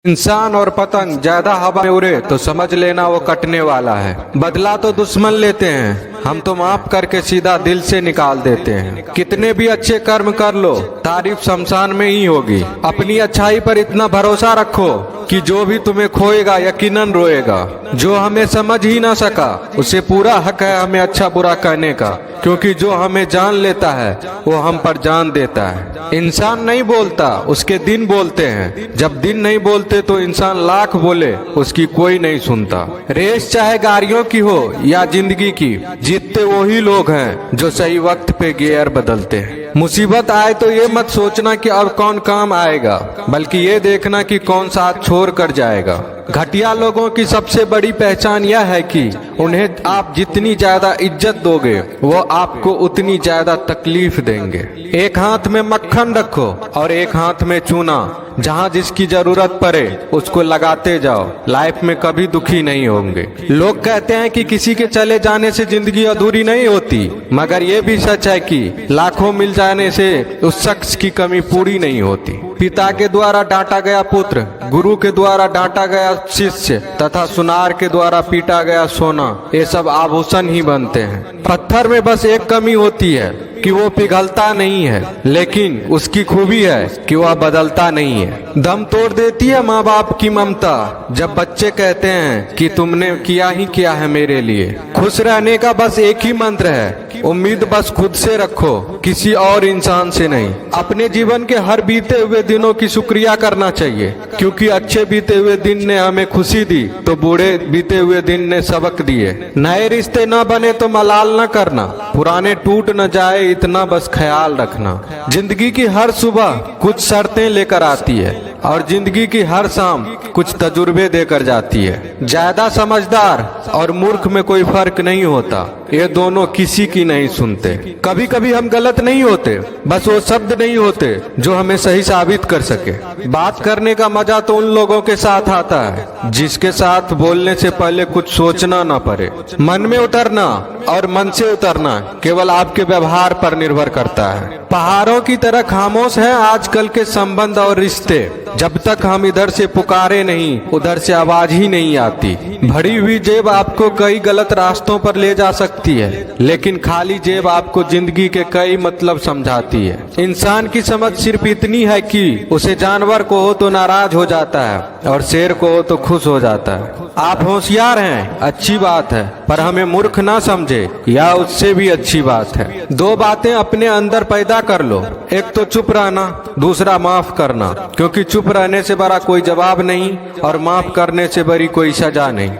इंसान और पतंग ज्यादा हवा में उड़े तो समझ लेना वो कटने वाला है। बदला तो दुश्मन लेते हैं, हम तो माफ करके सीधा दिल से निकाल देते हैं। कितने भी अच्छे कर्म कर लो, तारीफ शमशान में ही होगी। अपनी अच्छाई पर इतना भरोसा रखो कि जो भी तुम्हें खोएगा यकीनन रोएगा। जो हमें समझ ही ना सका उसे पूरा हक है हमें अच्छा बुरा कहने का, क्योंकि जो हमें जान लेता है वो हम पर जान देता है। इंसान नहीं बोलता, उसके दिन बोलते हैं। जब दिन नहीं बोलते तो इंसान लाख बोले उसकी कोई नहीं सुनता। रेस चाहे गाड़ियों की हो या जिंदगी की, जीतते वही लोग हैं जो सही वक्त पे गियर बदलते हैं। मुसीबत आए तो ये मत सोचना कि अब कौन काम आएगा, बल्कि ये देखना कि कौन साथ छोड़ कर जाएगा। घटिया लोगों की सबसे बड़ी पहचान यह है कि उन्हें आप जितनी ज्यादा इज्जत दोगे वो आपको उतनी ज्यादा तकलीफ देंगे। एक हाथ में मक्खन रखो और एक हाथ में चूना। जहाँ जिसकी जरूरत पड़े उसको लगाते जाओ, लाइफ में कभी दुखी नहीं होंगे। लोग कहते हैं कि किसी के चले जाने से जिंदगी अधूरी नहीं होती, मगर ये भी सच है कि लाखों मिल जाने से उस शख्स की कमी पूरी नहीं होती। पिता के द्वारा डांटा गया पुत्र, गुरु के द्वारा डांटा गया शिष्य तथा सुनार के द्वारा पीटा गया सोना, ये सब आभूषण ही बनते हैं। पत्थर में बस एक कमी होती है कि वो पिघलता नहीं है, लेकिन उसकी खूबी है कि वह बदलता नहीं है। दम तोड़ देती है माँ बाप की ममता जब बच्चे कहते हैं कि तुमने किया ही क्या है मेरे लिए। खुश रहने का बस एक ही मंत्र है, उम्मीद बस खुद से रखो, किसी और इंसान से नहीं। अपने जीवन के हर बीते हुए दिनों की शुक्रिया करना चाहिए, क्योंकि अच्छे बीते हुए दिन ने हमें खुशी दी तो बुरे बीते हुए दिन ने सबक दिए। नए रिश्ते न बने तो मलाल न करना, पुराने टूट न जाए इतना बस ख्याल रखना। जिंदगी की हर सुबह कुछ शर्तें लेकर आती है और जिंदगी की हर शाम कुछ तजुर्बे देकर जाती है। ज्यादा समझदार और मूर्ख में कोई फर्क नहीं होता, ये दोनों किसी की नहीं सुनते। कभी कभी हम गलत नहीं होते, बस वो शब्द नहीं होते जो हमें सही साबित कर सके। बात करने का मजा तो उन लोगों के साथ आता है जिसके साथ बोलने से पहले कुछ सोचना न पड़े। मन में उतरना और मन से उतरना केवल आपके व्यवहार पर निर्भर करता है। पहाड़ों की तरह खामोश है आजकल के संबंध और रिश्ते। जब तक हम इधर से पुकारे नहीं उधर से आवाज ही नहीं आती। भरी हुई जेब आपको कई गलत रास्तों पर ले जा सकती है, लेकिन खाली जेब आपको जिंदगी के कई मतलब समझाती है। इंसान की समझ सिर्फ इतनी है कि उसे जानवर को हो तो नाराज हो जाता है और शेर को हो तो खुश हो जाता है। आप होशियार हैं, अच्छी बात है, पर हमें मूर्ख ना समझे या उससे भी अच्छी बात है। दो बातें अपने अंदर पैदा कर लो, एक तो चुप रहना, दूसरा माफ करना, क्योंकि चुप रहने से बड़ा कोई जवाब नहीं और माफ करने से बड़ी कोई सजा नहीं।